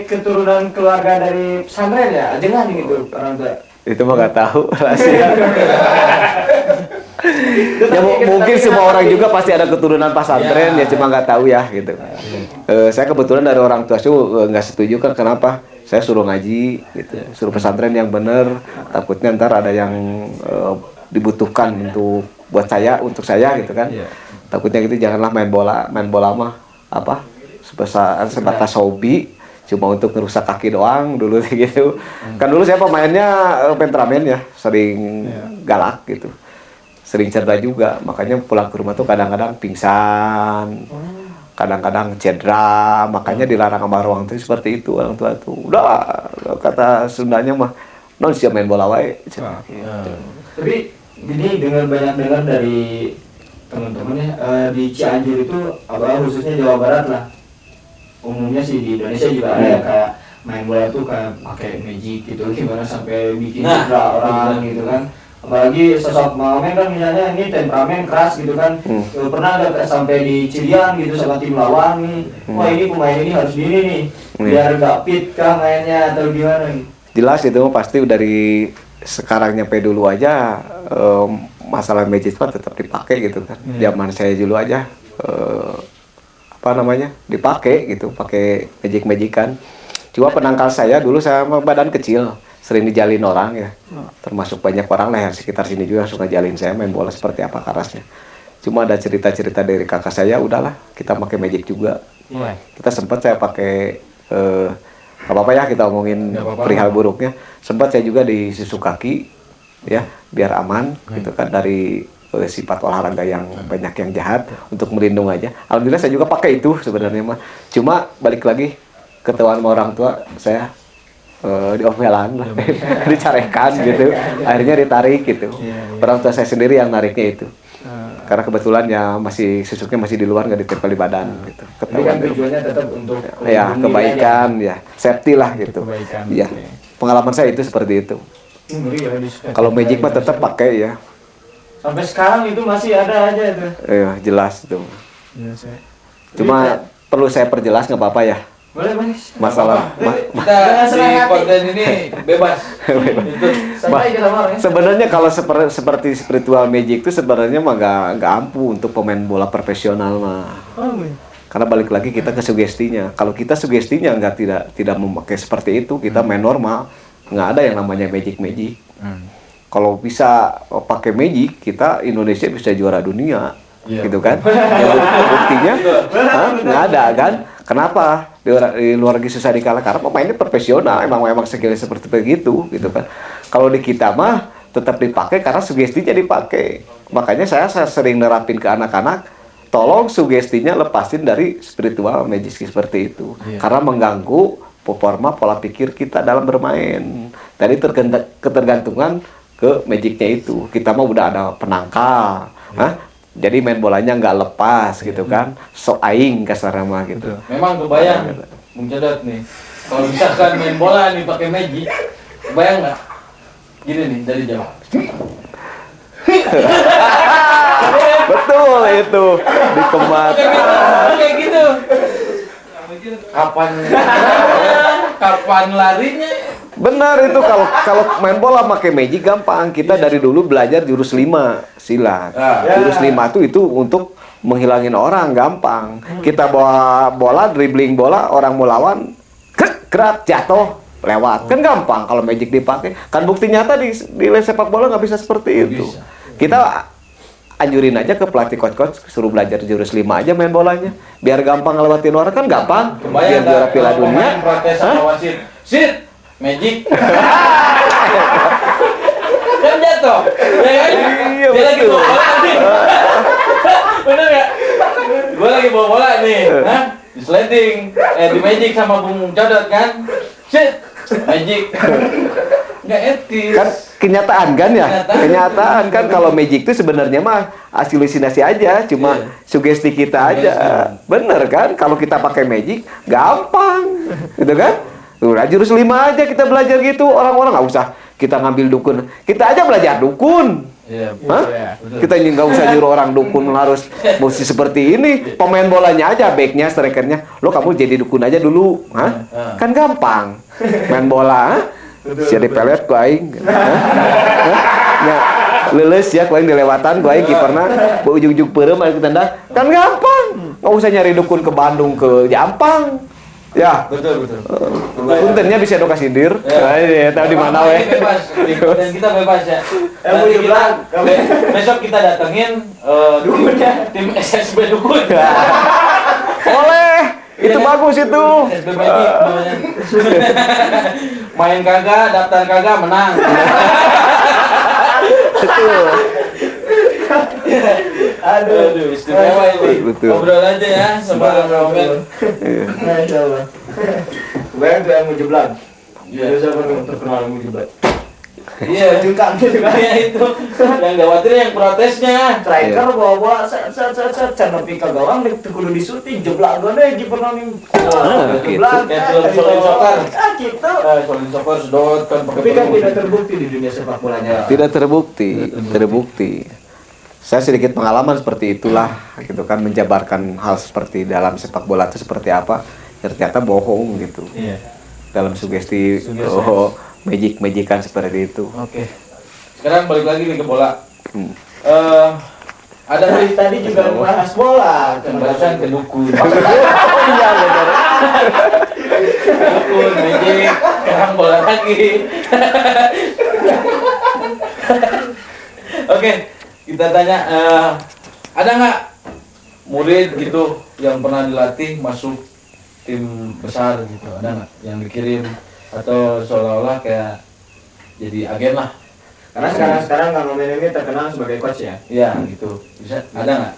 Speaker 5: keturunan keluarga dari pesantren ya, jangan gitu orang tua.
Speaker 1: Itu mah nggak tahu rahasia. Ya mungkin semua orang juga pasti ada keturunan pesantren, ya cuma nggak tahu ya gitu. Saya kebetulan dari orang tua saya nggak setuju kan, kenapa? Saya suruh ngaji gitu, suruh pesantren yang bener, takutnya ntar ada yang dibutuhkan untuk saya gitu kan. Takutnya gitu, janganlah main bola mah apa sebatas hobi, cuma untuk ngerusak kaki doang dulu gitu. Kan dulu saya pemainnya temperamen ya, sering galak gitu, sering cerdas juga, makanya pulang ke rumah tuh kadang-kadang pingsan, kadang-kadang cedera, makanya dilarang sama orang tua seperti itu. Orang tua tuh udah, kata Sundanya mah non siap main bola wae.
Speaker 5: Tapi ini dengar dari teman-teman ya, di Cianjur itu khususnya Jawa Barat lah, umumnya sih di Indonesia juga ada yang kayak main bola tuh kayak pakai magic gitu, gimana sampai bikin cedera orang gitu kan. Apalagi sosok Momen kan misalnya ini temperamen keras gitu kan. Pernah ada sampai dicirian gitu sama tim lawan nih. Wah ini pemain ini harus gini nih, biar gak fit kah mainnya atau gimana nih.
Speaker 1: Jelas itu pasti dari sekarang nyampe dulu aja masalah magic mah tetap dipakai gitu kan. Zaman saya dulu aja dipakai gitu, pakai magic-magican. Cuma penangkal saya dulu saya badan kecil, sering dijalin orang ya. Termasuk banyak orang lah yang sekitar sini juga suka jalin saya main bola seperti apa kerasnya. Cuma ada cerita-cerita dari kakak saya, udahlah kita pakai magic juga. Kita sempat saya pakai apa-apa ya kita omongin perihal buruknya. Sempat saya juga disusu kaki ya biar aman gitu kan dari sifat olahraga yang banyak yang jahat, untuk melindung aja. Alhamdulillah saya juga pakai itu sebenarnya mah. Cuma balik lagi ketahuan sama orang tua saya diomelan lah, dicarekan gitu. Akhirnya ditarik gitu. Orang tua saya sendiri yang nariknya itu. Karena kebetulan ya susuknya masih di luar, nggak ditempel di badan gitu.
Speaker 5: Ketahuan tujuannya tetap untuk
Speaker 1: ya kebaikan ya, safety lah gitu. Iya. Pengalaman saya itu seperti itu. Kalau magic mah tetap pakai ya.
Speaker 5: Sampai sekarang itu masih ada aja itu.
Speaker 1: Iya, jelas itu. Cuma perlu saya perjelas nggak apa-apa ya.
Speaker 5: Boleh.
Speaker 1: Masalah
Speaker 2: Kita di konten ini bebas.
Speaker 1: Sebenarnya kalau seperti spiritual magic itu sebenarnya mah nggak ampuh untuk pemain bola profesional mah. Karena balik lagi kita ke sugestinya. Kalau kita sugestinya tidak memakai seperti itu, kita main normal, nggak ada yang namanya magic. Kalau bisa pakai magic, kita Indonesia bisa juara dunia, gitu kan? Ya, buktinya nggak ada kan? Kenapa? Di luar lagi susah dikalah karena pemainnya profesional, emang skillnya seperti begitu, gitu kan? Kalau di kita mah tetap dipakai karena sugestinya dipakai. Makanya saya sering nerapin ke anak-anak, tolong sugestinya lepasin dari spiritual magic seperti itu, karena mengganggu performa pola pikir kita dalam bermain. Tadi ketergantungan ke magicnya itu. Kita mah udah ada penangkal, jadi main bolanya nggak lepas gitu kan, so aing kasarnya mah gitu.
Speaker 2: Memang kebayang, Bung Cedot nih, kalau misalkan main bola nih pakai magic, kebayang nggak? Gini nih dari jauh.
Speaker 1: Betul itu dikemat.
Speaker 2: Kayak gitu. Kapan larinya?
Speaker 1: Benar itu kalau main bola pakai magic gampang. Kita dari dulu belajar jurus 5 silat. Jurus 5 itu untuk menghilangin orang gampang. Kita bawa bola, dribbling bola, orang mau lawan, kerat jatuh lewat. Kan gampang kalau magic dipakai. Kan bukti nyata di les sepak bola nggak bisa seperti itu. Kita anjurin aja ke pelatih coach suruh belajar jurus 5 aja main bolanya. Biar gampang ngelewatin orang kan gampang. Biar juara Piala Dunia.
Speaker 2: Protes sama wasit. Sit, magic. Kan jatuh. Ya kan?
Speaker 1: Iya,
Speaker 2: Dia lagi
Speaker 1: betul.
Speaker 2: bawa bola nih. Bener ya? Gue lagi bawa bola nih. Hah? Di sliding. Di magic sama Bung Codot kan. Sit, magic. Nggak etis.
Speaker 1: Kan kenyataan kan ya? Kenyataan kan kalau magic itu sebenarnya mah halusinasi aja, cuma sugesti kita aja. Bener kan? Kalau kita pakai magic gampang. Gitu kan? Udah jurus 5 aja kita belajar gitu. Orang-orang nggak usah kita ngambil dukun. Kita aja belajar dukun.
Speaker 2: Iya,
Speaker 1: Hah? Kita nggak usah nyuruh orang dukun harus mesti seperti ini. Pemain bolanya aja, backnya, strikernya. Lo kamu jadi dukun aja dulu, hah? Kan gampang. Main bola, hah? Siapa pelet ku aing. Ya, lulus ya ku aing dilewatan ku aing kiperna ujug-ujug peureum aya tanda. Kan gampang. Nggak usah nyari dukun ke Bandung ke Jampang. Ya.
Speaker 2: Betul.
Speaker 1: Puntennya bisa doka sindir. Ya, tahu di mana we.
Speaker 2: Bebas. Dan kita bebas ya. Nanti besok kita datengin dukunnya tim SSB dukun.
Speaker 1: Boleh. Itu bagus itu.
Speaker 2: SSB Magic namanya. Main kagak, daftar kagak, menang.
Speaker 1: Betul.
Speaker 2: Aduh, istimewa ini.
Speaker 1: Betul.
Speaker 2: Ngobrol aja ya sama Romen.
Speaker 1: Iya.
Speaker 5: Masya Allah. Kebayang tuh yang mujiblan.
Speaker 2: Iya.
Speaker 5: Biasa orang terkenal yang mujiblan.
Speaker 2: Iya,
Speaker 5: Jengkang gitu kan.
Speaker 2: iya itu. Yang khawatir yang protesnya.
Speaker 5: Striker bawa set can nepi ka gawang teu kudu disuting jeblak gone di pernah ning. Jeblak.
Speaker 2: Kayak film Solin Soccer.
Speaker 5: Gitu.
Speaker 2: Solin Soccer sedot kan pakai
Speaker 5: Tapi kan
Speaker 2: peluru.
Speaker 5: tidak terbukti di dunia sepak bolanya.
Speaker 1: Tidak terbukti. Saya sedikit pengalaman seperti itulah, gitu kan, menjabarkan hal seperti dalam sepak bola itu seperti apa, ternyata bohong gitu.
Speaker 2: Iya.
Speaker 1: Dalam sugesti magic-magican seperti itu.
Speaker 2: Oke. Sekarang balik lagi nih ke bola.
Speaker 1: Hmm.
Speaker 2: Ada
Speaker 5: Tadi juga bahas bola.
Speaker 2: barusan ke dukun.
Speaker 1: Iya benar.
Speaker 2: Dukun, magic, sekarang bola lagi. Oke, kita tanya, ada nggak murid gitu yang pernah dilatih masuk tim besar gitu? Ada nggak yang dikirim atau seolah-olah kayak jadi agen lah?
Speaker 5: Karena sekarang Kang Omen ini terkenal sebagai coach ya.
Speaker 2: Iya gitu. Bisa? Ada nggak?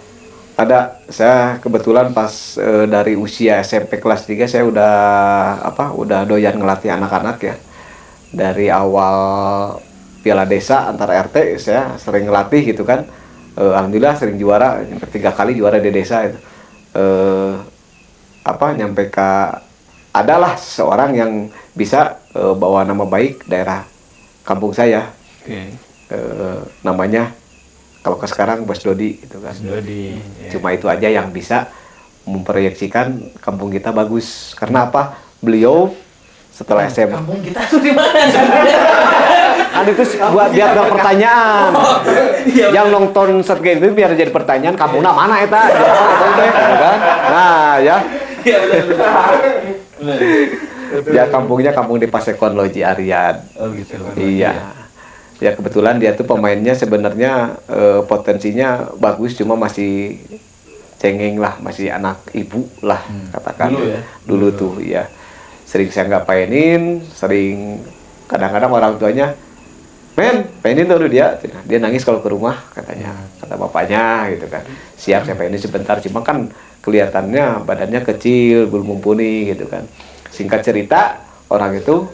Speaker 1: Ada. Saya kebetulan pas dari usia SMP kelas 3 saya udah doyan ngelatih anak-anak ya. Dari awal Piala Desa antar RT saya sering ngelatih gitu kan. Alhamdulillah sering juara, 3 kali juara di desa itu. Nyampe ke adalah seseorang yang bisa bawa nama baik daerah kampung saya. Namanya kalau ke sekarang Bos Dodi gitu kan.
Speaker 4: Dodi.
Speaker 1: Cuma itu aja yang bisa memproyeksikan kampung kita bagus. Karena apa? Beliau setelah SMA.
Speaker 2: Kampung kita tuh di mana?
Speaker 1: Kan itu buat biar ada pertanyaan. Yang nonton set game itu biar jadi pertanyaan kampungna mana eta? Kan? Nah, ya.
Speaker 2: Iya benar.
Speaker 1: Dia kampungnya kampung di Pasekon Loji Ariad.
Speaker 2: Oh gitu.
Speaker 1: Iya. Ya kebetulan dia tuh pemainnya sebenarnya potensinya bagus cuma masih cengeng lah, masih anak ibu lah katakan.
Speaker 2: Dulu ya?
Speaker 1: Dulu tuh ya. Sering saya nggak painin, sering kadang-kadang orang tuanya, "Men, painin dulu dia." Dia nangis kalau ke rumah katanya, kata bapaknya gitu kan. Siap saya painin sebentar, cuma kan kelihatannya badannya kecil, belum mumpuni gitu kan. Singkat cerita, orang itu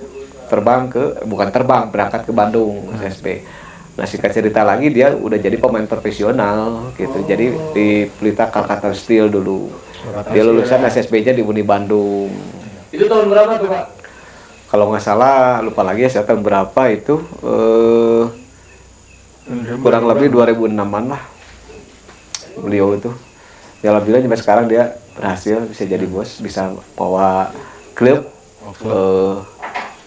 Speaker 1: berangkat ke Bandung SSB. Nah singkat cerita lagi dia udah jadi pemain profesional gitu. Jadi di Pelita Kalkatar Steel dulu. Dia lulusan SSB-nya di Uni Bandung.
Speaker 5: Itu tahun berapa tuh, Pak?
Speaker 1: Kalau nggak salah lupa lagi ya saya tahun berapa itu kurang lebih 2006-an lah beliau itu. Ya alhamdulillah sampai sekarang dia berhasil bisa jadi bos, bisa bawa klub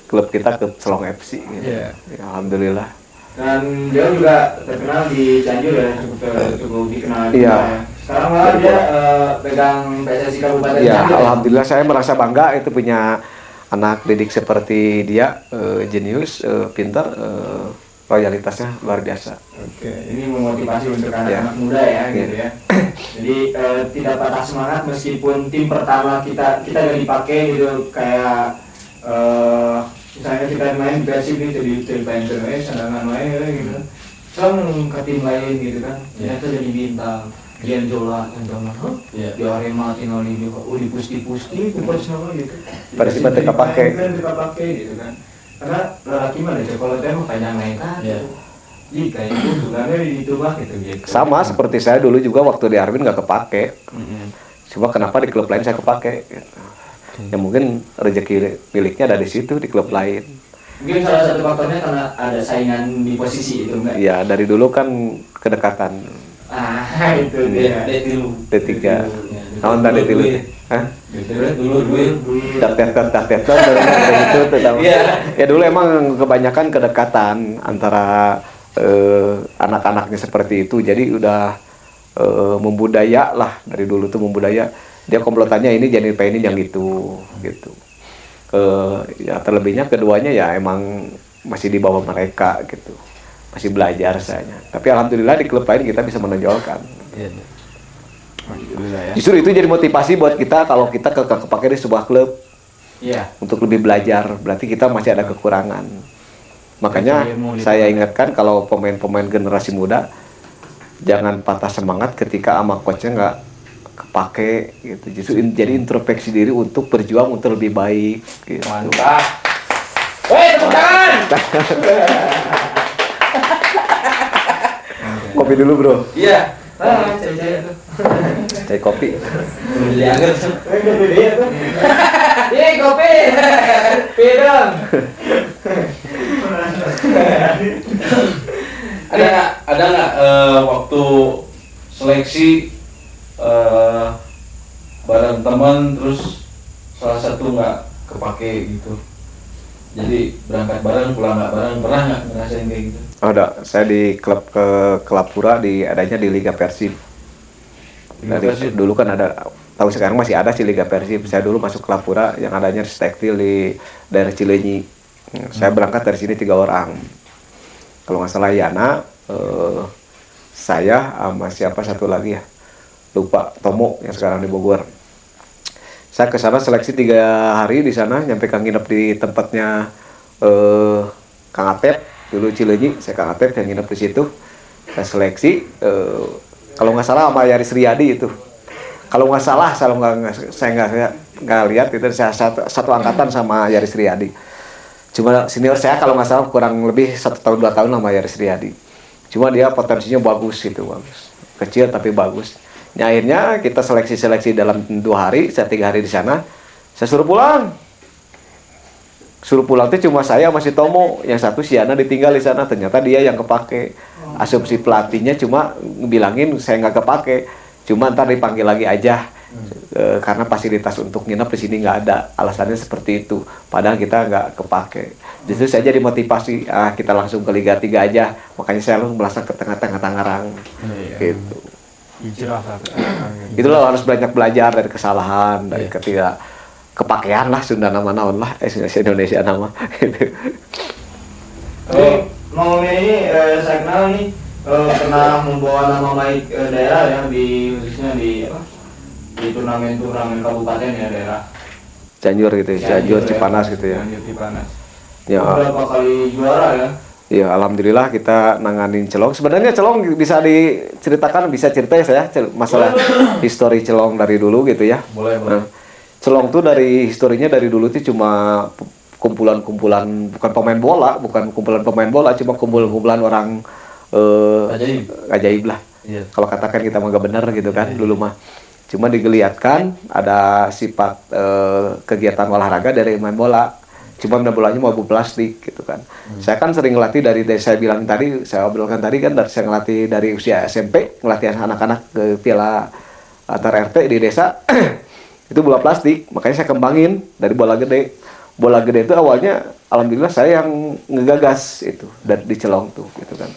Speaker 1: klub kita ke Celong FC gitu.
Speaker 4: Iya.
Speaker 1: Ya, alhamdulillah.
Speaker 5: Dan dia juga terkenal di Cianjur ya, cukup dikenal juga
Speaker 1: Iya.
Speaker 5: ya. Sekarang malah dia pegang PSSI Kabupaten
Speaker 1: Ya,
Speaker 5: Cianjur.
Speaker 1: alhamdulillah saya merasa bangga itu punya anak didik seperti dia, jenius, pintar, loyalitasnya luar biasa.
Speaker 5: Oke, ini memotivasi untuk
Speaker 1: Ya.
Speaker 5: anak-anak muda ya, gitu ya. Jadi tidak patah semangat meskipun tim pertama kita nggak dipakai gitu, kayak misalnya kita main di Persib nih, jadi main cadangan main gitu kan. Langsung ke tim lain gitu kan, ternyata jadi bintang. Gian Jola,
Speaker 2: Iya.
Speaker 5: di Arema, Tinoli juga, di Pusti, kumpul semua gitu.
Speaker 1: Persib teka pakai.
Speaker 5: Pakai gitu kan. Karena lelaki mana ya, kalau teh mah panjang lain kan.
Speaker 2: Iya.
Speaker 5: Jika itu sebenarnya ditubah gitu.
Speaker 1: Sama seperti saya dulu juga waktu di Armin nggak kepake. Cuma kenapa di klub lain saya kepake? Gitu. Ya mungkin rezeki miliknya ada di situ di klub lain.
Speaker 5: Mungkin salah satu faktornya karena ada saingan di posisi itu enggak?
Speaker 1: Ya dari dulu kan kedekatan.
Speaker 5: Itu dia.
Speaker 1: D3. Tahun tadi dulu. Hah?
Speaker 2: Dulu duit.
Speaker 1: Datet dari itu terutama.
Speaker 2: Iya.
Speaker 1: Ya dulu emang kebanyakan kedekatan antara anak-anaknya seperti itu. Jadi udah membudaya lah dari dulu tuh membudaya. Dia komplotannya ini jadi ini yang gitu. Ya terlebihnya keduanya ya emang masih di bawah mereka gitu. Masih belajar saya. Tapi alhamdulillah di klub lain kita bisa menonjolkan.
Speaker 2: Iya.
Speaker 4: Alhamdulillah ya.
Speaker 1: Justru itu jadi motivasi buat kita kalau kita kepake di sebuah klub
Speaker 5: Iya.
Speaker 1: untuk lebih belajar. Berarti kita masih ada kekurangan. Makanya saya ingatkan kalau pemain-pemain generasi muda jangan patah semangat ketika sama coachnya nggak kepake gitu. Justru jadi introspeksi diri untuk berjuang untuk lebih baik. Gitu.
Speaker 5: Mantap. Woi, tepuk tangan.
Speaker 1: Kopi dulu bro.
Speaker 2: Iya.
Speaker 5: Cek tuh.
Speaker 1: Cai kopi.
Speaker 2: Beli agar.
Speaker 5: Ih, kopi. Pidong.
Speaker 2: Ada nggak waktu seleksi bareng teman terus salah satu nggak kepake gitu, jadi berangkat bareng pulang nggak bareng, pernah nggak ngerasain kayak gitu?
Speaker 1: Ada, saya di klub ke Kelapura adanya di Liga Persib. Dulu kan ada, tahu sekarang masih ada sih Liga Persib. Saya dulu masuk Kelapura yang adanya tekstil di daerah Cileunyi. Saya berangkat dari sini 3 orang. Kalau nggak salah Yana, saya sama siapa satu lagi ya, lupa, Tomo yang sekarang di Bogor. Saya ke sana seleksi 3 hari di sana, nyampe nginep di tempatnya Kang Atep dulu Cileunyi. Saya Kang Atep yang nginep di situ. Saya seleksi, kalau nggak salah sama Yaris Riyadi itu. Kalau nggak salah, saya nggak lihat itu saya satu angkatan sama Yaris Riyadi. Cuma senior saya kalau nggak salah kurang lebih 1 tahun 2 tahun sama Yaris Riyadi. Cuma dia potensinya bagus gitu, bagus. Kecil tapi bagus. Nah, akhirnya kita seleksi dalam 2 hari, saya 3 hari di sana. Saya suruh pulang. Suruh pulang tuh cuma saya masih Tomo, yang satu Siana ditinggal di sana. Ternyata dia yang kepake. Asumsi pelatihnya cuma bilangin saya nggak kepake. Cuma ntar dipanggil lagi aja. Karena fasilitas untuk nginep di sini nggak ada. Alasannya seperti itu. Padahal kita nggak kepake. Justru saya jadi motivasi, kita langsung ke Liga 3 aja. Makanya saya langsung merasa ke tengah-tengah Tangerang. Gitu.
Speaker 4: Hijrah lah.
Speaker 1: Itulah harus banyak belajar dari kesalahan, dari ketidak kepakean lah Sunda nama naon lah, Indonesia nama gitu.
Speaker 5: Ngomongin ini, saya kenal nih pernah membawa nama baik daerah ya, khususnya di turnamen kabupaten ya, daerah
Speaker 1: Cianjur gitu ya, Cianjur Cipanas gitu ya.
Speaker 5: Cianjur Cipanas.
Speaker 1: Ya,
Speaker 5: Beberapa kali juara ya.
Speaker 1: ya alhamdulillah kita nanganin Celong. Sebenarnya Celong bisa diceritakan, bisa cerita ya saya masalah histori Celong dari dulu gitu ya.
Speaker 2: Boleh.
Speaker 1: Nah, Celong tuh dari historinya dari dulu tuh cuma kumpulan-kumpulan, bukan pemain bola, bukan kumpulan pemain bola, cuma kumpulan orang ajaib lah.
Speaker 2: Iya.
Speaker 1: Kalau katakan kita mah gak bener gitu kan dulu mah. Cuma digeliatkan ada sifat kegiatan olahraga dari main bola. Cuma main bolanya mau plastik gitu kan. Saya kan sering ngelatih dari saya bilang tadi, saya obrolkan tadi kan, saya ngelatih dari usia SMP, ngelatih anak-anak ke piala antar RT di desa. Itu bola plastik, makanya saya kembangin dari bola gede. bola gede itu awalnya alhamdulillah saya yang ngegagas itu dan di Celong tuh gitu kan.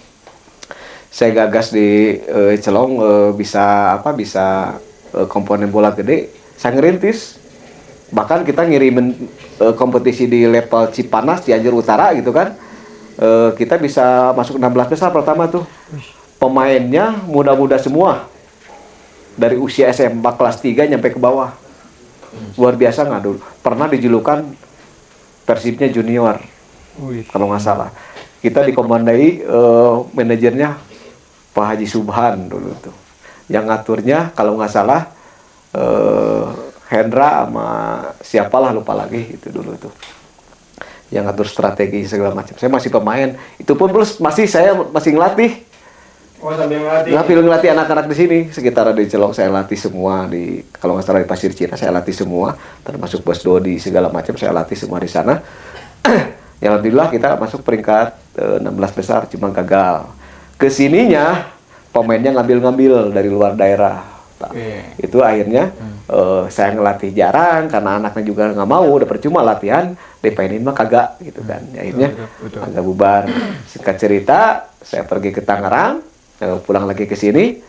Speaker 1: Saya gagas di Celong bisa komponen bola gede, saya ngerintis. Bahkan kita ngirimin kompetisi di level Cipanas Cianjur Utara gitu kan. Kita bisa masuk 16 besar pertama tuh. Pemainnya muda-muda semua. Dari usia SMA kelas 3 nyampe ke bawah. Luar biasa nggak dulu. Pernah dijulukan Persibnya junior, kalau nggak salah. Kita dikomandai manajernya Pak Haji Subhan dulu tuh. Yang ngaturnya kalau nggak salah Hendra sama siapalah lupa lagi itu dulu tuh. Yang ngatur strategi segala macam. Saya masih pemain. Itu pun plus saya masih ngelatih.
Speaker 5: Oh, sambil ngelatih.
Speaker 1: Ngelatih anak-anak di sini sekitar di Celong saya latih semua kalau nggak salah di Pasir Cina saya latih semua termasuk Bos Dodi segala macam saya latih semua di sana. Ya alhamdulillah kita masuk peringkat 16 besar cuma gagal. Kesininya pemainnya ngambil dari luar daerah. Itu akhirnya saya ngelatih jarang karena anaknya juga nggak mau udah percuma latihan dipainin mah kagak gitu kan. Akhirnya agak bubar. Singkat cerita saya pergi ke Tangerang. Pulang lagi ke sini,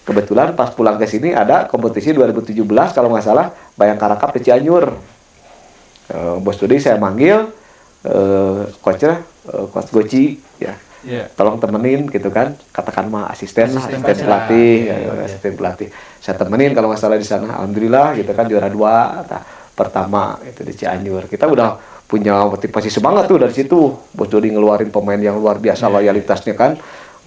Speaker 1: kebetulan pas pulang ke sini ada kompetisi 2017 kalau nggak salah Bayangkara Cup di Cianjur. Bos Dodi saya manggil, coachnya Coach Goci, ya, tolong temenin gitu kan, katakan mah asisten pelatih, asisten pelatih. Saya temenin kalau nggak salah di sana, alhamdulillah gitu kan juara 2 pertama itu di Cianjur. Kita udah punya motivasi semangat tuh dari situ. Bos Dodi ngeluarin pemain yang luar biasa loyalitasnya kan.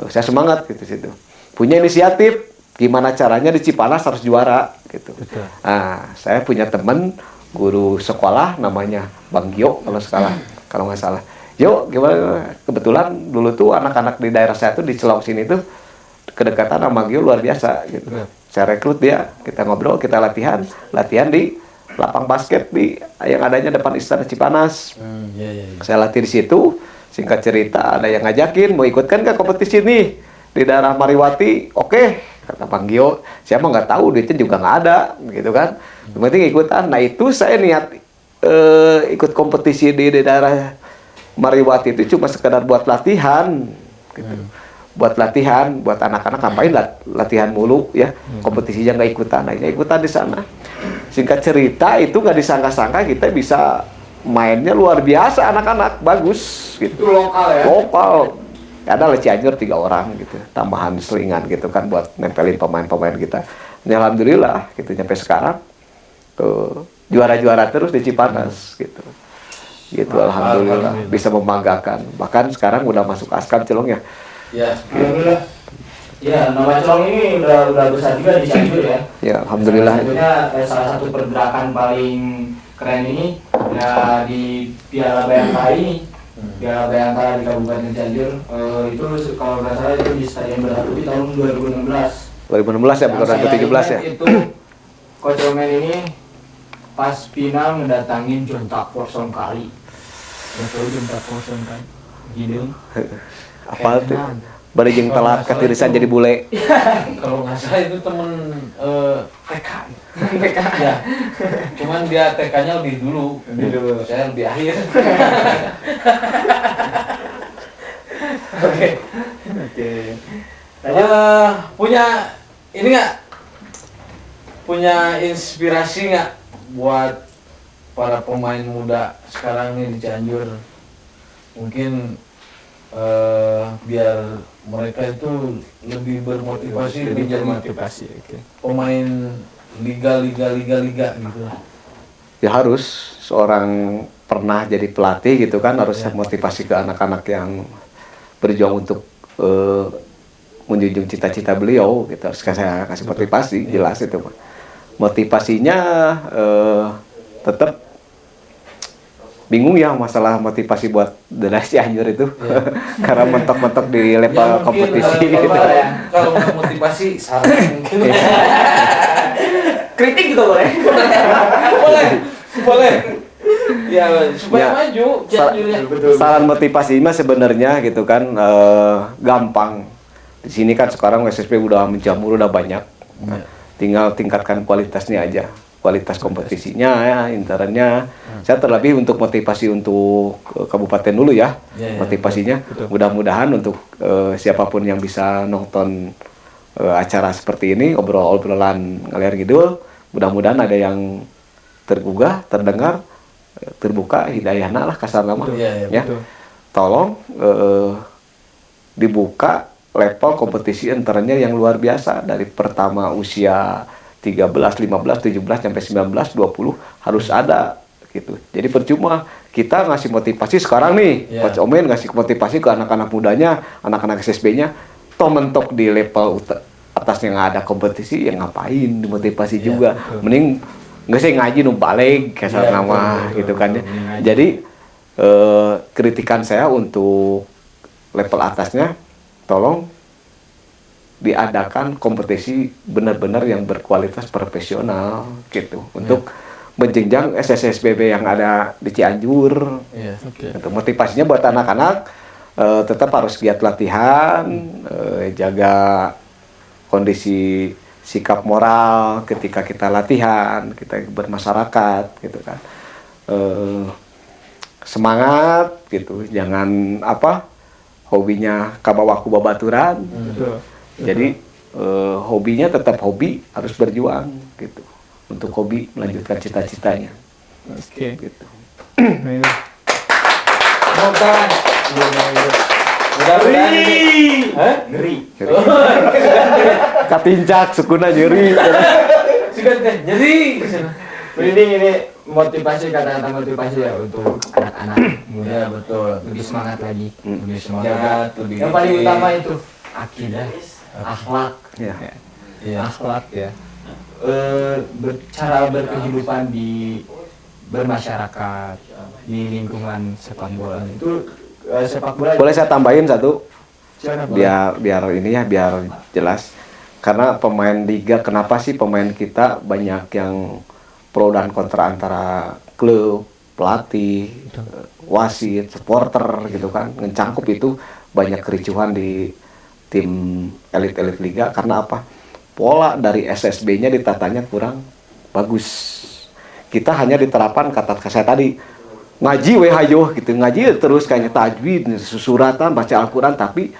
Speaker 1: Saya semangat gitu situ. Punya inisiatif gimana caranya di Cipanas harus juara gitu. Nah, saya punya teman guru sekolah namanya Bang Gio kalau nggak salah. Yo, gimana? Kebetulan dulu tuh anak-anak di daerah saya tuh di Celong sini tuh kedekatan sama Gio luar biasa gitu. Saya rekrut dia, kita ngobrol, kita latihan di lapang basket yang adanya depan Istana Cipanas. Saya latih di situ. Singkat cerita, ada yang ngajakin, mau ikut kan ke kompetisi nih di daerah Mariwati, oke, kata Bang Gio. Saya mah nggak tahu, duitnya juga nggak ada, gitu kan. Yang penting ikutan. Nah itu saya niat ikut kompetisi di daerah Mariwati itu cuma sekedar buat latihan, gitu. Buat latihan, buat anak-anak ngapain latihan mulu ya, kompetisinya nggak ikutan, aja ikutan di sana. Singkat cerita itu nggak disangka-sangka kita bisa mainnya luar biasa anak-anak bagus gitu.
Speaker 5: Itu lokal ya?
Speaker 1: Lokal. Ada lah Cianjur 3 orang gitu. Tambahan selingan gitu kan buat nempelin pemain-pemain kita. Ya, alhamdulillah gitu nyampe sekarang juara-juara terus di Cipanas gitu. Gitu alhamdulillah bisa membanggakan. Bahkan sekarang udah masuk Askam Celong ya.
Speaker 2: Ya.
Speaker 5: Alhamdulillah. Ya, nama Celong ini udah besar juga di Cianjur ya.
Speaker 1: Ya, alhamdulillah.
Speaker 5: Tentunya salah satu pergerakan paling keren ini ya di Piala Bayangkara ini. Piala Bayangkara di Kabupaten Cianjur itu kalau nggak salah itu di Stadion Beratubi tahun 2016.
Speaker 1: 2016 ya, bukan 2017 ya.
Speaker 5: Itu Coach Omen ini pas final mendatangin Jontak Porsong kali. Betul Jontak Porsong kan. Gini.
Speaker 1: Apa tuh? Bari jeung telat katirisan jadi bule.
Speaker 2: Kalau nggak salah itu temen TK. Ya. Cuman dia TK-nya lebih dulu. Saya lebih akhir. Oke. Punya ini nggak? Punya inspirasi nggak buat para pemain muda sekarang nih di Cianjur? Mungkin biar mereka itu lebih bermotivasi, menjadi pemain liga gitu.
Speaker 1: Ya harus seorang pernah jadi pelatih gitu kan harus motivasi ke anak-anak yang berjuang untuk menjunjung cita-cita beliau gitu. Harus saya kasih motivasi, jelas itu Pak. Motivasinya tetap bingung ya masalah motivasi buat dari Cianjur itu karena mentok-mentok di level kompetisi gitu.
Speaker 2: Kalau nggak motivasi saran mungkin.
Speaker 5: Kritik juga boleh.
Speaker 2: boleh ya supaya maju Cianjurnya.
Speaker 1: Saran motivasi mah sebenarnya gitu kan gampang. Di sini kan sekarang SSB udah menjamur udah banyak. Tinggal tingkatkan kualitasnya aja. kualitas kompetisinya ya, internnya. Saya terlebih untuk motivasi untuk kabupaten dulu ya, motivasinya. Mudah-mudahan untuk siapapun yang bisa nonton acara seperti ini, obrolan Ngaler Ngidul, mudah-mudahan ada yang tergugah, terdengar, terbuka hidayahna lah kasar nama ya. Tolong dibuka level kompetisi internnya yang luar biasa dari pertama usia 13, 15, 17 sampai 19, 20 harus ada gitu. Jadi percuma kita ngasih motivasi sekarang nih, Coach Omen ngasih motivasi ke anak-anak mudanya, anak-anak SSB-nya, toh mentok di level atasnya nggak ada kompetisi, ya ngapain dimotivasi juga. Mending nggak sih ngaji nu balik kasar nama gitu kan ya. Jadi kritikan saya untuk level atasnya, tolong diadakan kompetisi benar-benar yang berkualitas profesional gitu untuk menjenjang SSSBB yang ada di Cianjur. Gitu. Motivasinya buat anak-anak tetap harus giat latihan, jaga kondisi sikap moral ketika kita latihan, kita bermasyarakat gitu kan. Semangat gitu, jangan hobinya kabawaku babaturan. Jadi hobinya tetap hobi, harus berjuang gitu untuk hobi melanjutkan cita-citanya.
Speaker 4: Oke.
Speaker 1: Gitu.
Speaker 2: Motor. Mudah-mudahan ini.
Speaker 5: Ngeri.
Speaker 1: Katincak sukuna nyeri.
Speaker 2: Sudah teh jadi.
Speaker 5: Ini motivasi, kata-kata motivasi ya untuk anak-anak muda, betul, lebih semangat lagi, lebih semangat. Yang paling utama itu akidah, akhlak,
Speaker 4: Akhlak ya.
Speaker 5: cara berkehidupan di bermasyarakat, di lingkungan sepak bola itu sepak bola.
Speaker 1: Boleh saya tambahin satu
Speaker 5: Silakan,
Speaker 1: biar ini ya biar jelas. Karena pemain liga, kenapa sih pemain kita banyak yang pro dan kontra antara klub, pelatih, wasit, supporter gitu kan. Ngecangkup itu banyak kericuhan di tim elit-elit liga karena apa? Pola dari SSB-nya ditatanya kurang bagus. Kita hanya diterapkan kata saya tadi, ngaji we hayo gitu, ngaji terus kayaknya tajwid, susuratan, baca Al-Qur'an, tapi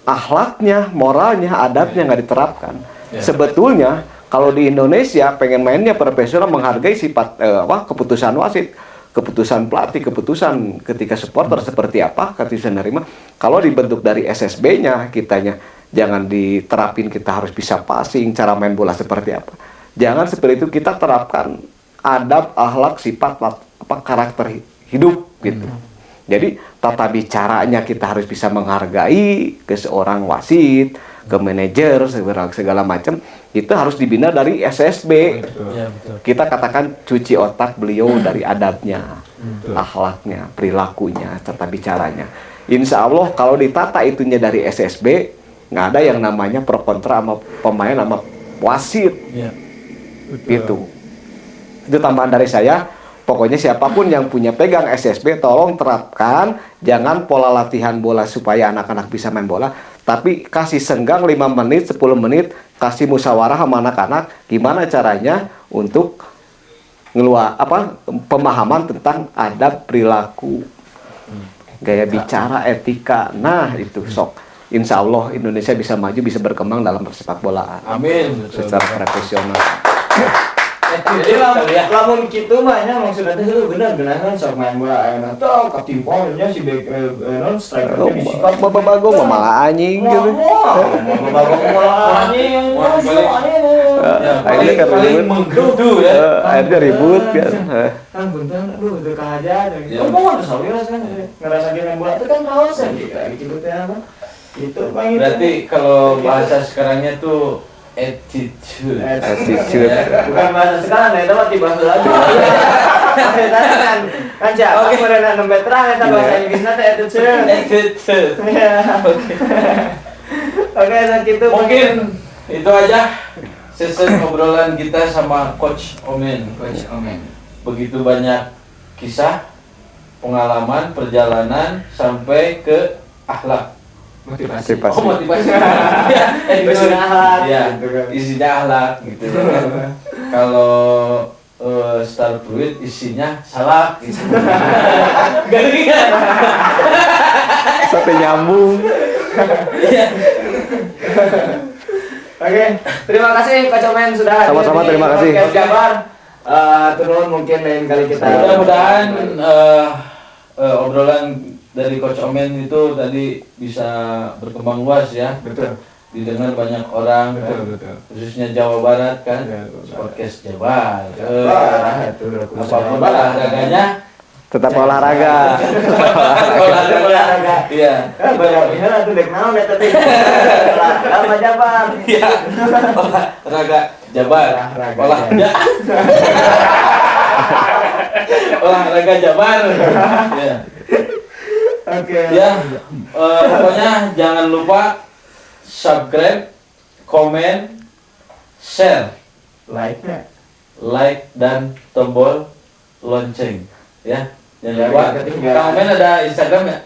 Speaker 1: akhlaknya, moralnya, adabnya nggak diterapkan. Sebetulnya kalau di Indonesia pengen mainnya profesional, menghargai sifat keputusan wasit, keputusan pelatih, keputusan ketika supporter seperti apa, ketika nerima. Kalau dibentuk dari SSB-nya, kitanya jangan diterapin kita harus bisa passing, cara main bola seperti apa. Jangan seperti itu, kita terapkan adab, akhlak, sifat, karakter hidup gitu. Jadi tata bicaranya kita harus bisa menghargai ke seorang wasit, ke manajer, segala macam. Itu harus dibina dari SSB. Kita katakan cuci otak beliau dari adabnya, akhlaknya, perilakunya, tata bicaranya. Insya Allah kalau ditata itunya dari SSB, nggak ada yang namanya pro kontra sama pemain sama wasit. Gitu. Itu tambahan dari saya. Pokoknya siapapun yang punya pegang SSB, tolong terapkan. Jangan pola latihan bola supaya anak-anak bisa main bola, tapi kasih senggang 5 menit, 10 menit, kasih musyawarah sama anak-anak gimana caranya untuk pemahaman tentang adab, perilaku, gaya bicara, etika. Nah itu sok, insya Allah Indonesia bisa maju, bisa berkembang dalam persepak bolaan.
Speaker 2: Amin.
Speaker 1: Secara profesional.
Speaker 5: Jadi lamun kitu mah nya maksudna teh bener-bener kan sok main bola ayeuna teh katimpolnya si back non strikernya disikat
Speaker 1: Bagong malah anjing gitu.
Speaker 5: Bagong bola anjing.
Speaker 1: Akhirnya kan
Speaker 2: paling
Speaker 1: ribut.
Speaker 2: menggerudu ya.
Speaker 1: Akhirnya ribut kan.
Speaker 5: Kan buntan aduh teu kahaja. Oh tuh sawiras kan ngerasa main bola teh kan kaosan gitu teh apa. Itu mah gitu.
Speaker 2: Berarti kalau bahasa sekarangnya tuh attitude.
Speaker 5: Bukan bahasa sekarang, itu mah tiba lagi. Kan siapa mereka nembe terang eta bahasa Inggrisna teh attitude. Oke, segitu.
Speaker 2: Mungkin itu aja sesi obrolan kita sama Coach Omen. Begitu banyak kisah, pengalaman, perjalanan sampai ke akhlak.
Speaker 5: Motivasi.
Speaker 2: Oh, motivasi.
Speaker 5: Isinya akhlak.
Speaker 2: Ya,
Speaker 5: gitu kan.
Speaker 2: isinya akhlak gitu kan. Kalau isinya salak gitu. Garingan.
Speaker 1: Sampai nyambung.
Speaker 2: Iya.
Speaker 5: Oke, terima kasih Coach Omen sudah hadir
Speaker 1: Sama-sama,
Speaker 5: di
Speaker 1: terima kasih.
Speaker 5: podcast Jabar. Turun mungkin lain kali kita.
Speaker 2: Mudah-mudahan obrolan dari Coach Omen itu tadi bisa berkembang luas ya.
Speaker 5: Betul.
Speaker 2: Didengar banyak orang,
Speaker 5: Betul.
Speaker 2: khususnya Jawa Barat kan. Podcast Jabar. Apapun
Speaker 5: Jabar.
Speaker 2: olahraganya,
Speaker 1: Tetap olahraga.
Speaker 2: olahraga. Iya.
Speaker 5: Banyak pihak tuh dek naon eta teh. Lama Jabar.
Speaker 2: Iya. Olahraga Jabar. Olahraga. Olahraga Jabar. Iya.
Speaker 5: Oke.
Speaker 2: Ya, pokoknya jangan lupa subscribe, komen, share, like dan tombol lonceng. Ya, jangan lupa. Kang Omen ada Instagram nggak?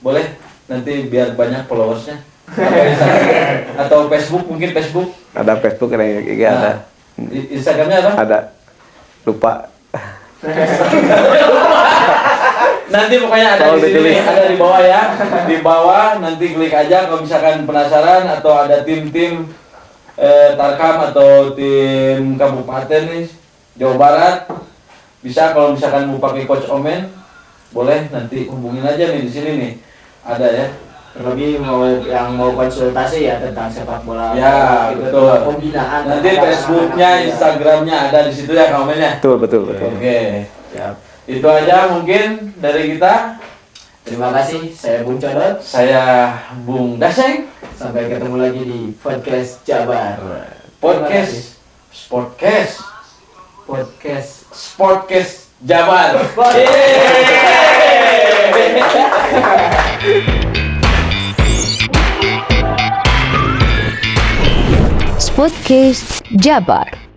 Speaker 2: Boleh, nanti biar banyak followersnya. Atau Instagram, atau Facebook, mungkin Facebook.
Speaker 1: Ada Facebook, ada IG, ada.
Speaker 2: Instagramnya apa?
Speaker 1: Ada. Lupa.
Speaker 2: Nanti pokoknya ada
Speaker 1: Kalau
Speaker 2: di sini,
Speaker 1: ditulis.
Speaker 2: ada di bawah ya. Di bawah nanti klik aja kalau misalkan penasaran atau ada tim-tim Tarkam atau tim kabupaten nih Jawa Barat. Bisa kalau misalkan mau pakai Coach Omen, boleh nanti hubungin aja nih di sini nih. Ada ya.
Speaker 5: Terlebih mau konsultasi ya tentang sepak bola.
Speaker 2: Ya,
Speaker 5: gitu,
Speaker 2: betul.
Speaker 5: tentang pembinaan.
Speaker 2: Nanti
Speaker 5: tentang
Speaker 2: Facebooknya,
Speaker 5: anak-anak.
Speaker 2: Instagramnya ada di situ ya Kang Omen ya.
Speaker 1: Betul.
Speaker 2: Oke. Itu aja mungkin dari kita.
Speaker 5: Terima kasih, saya Bung Codot.
Speaker 2: Saya Bung Daseng.
Speaker 5: Sampai ketemu lagi di podcast Jabar.
Speaker 2: Podcast Jabar.
Speaker 3: Podcast Jabar.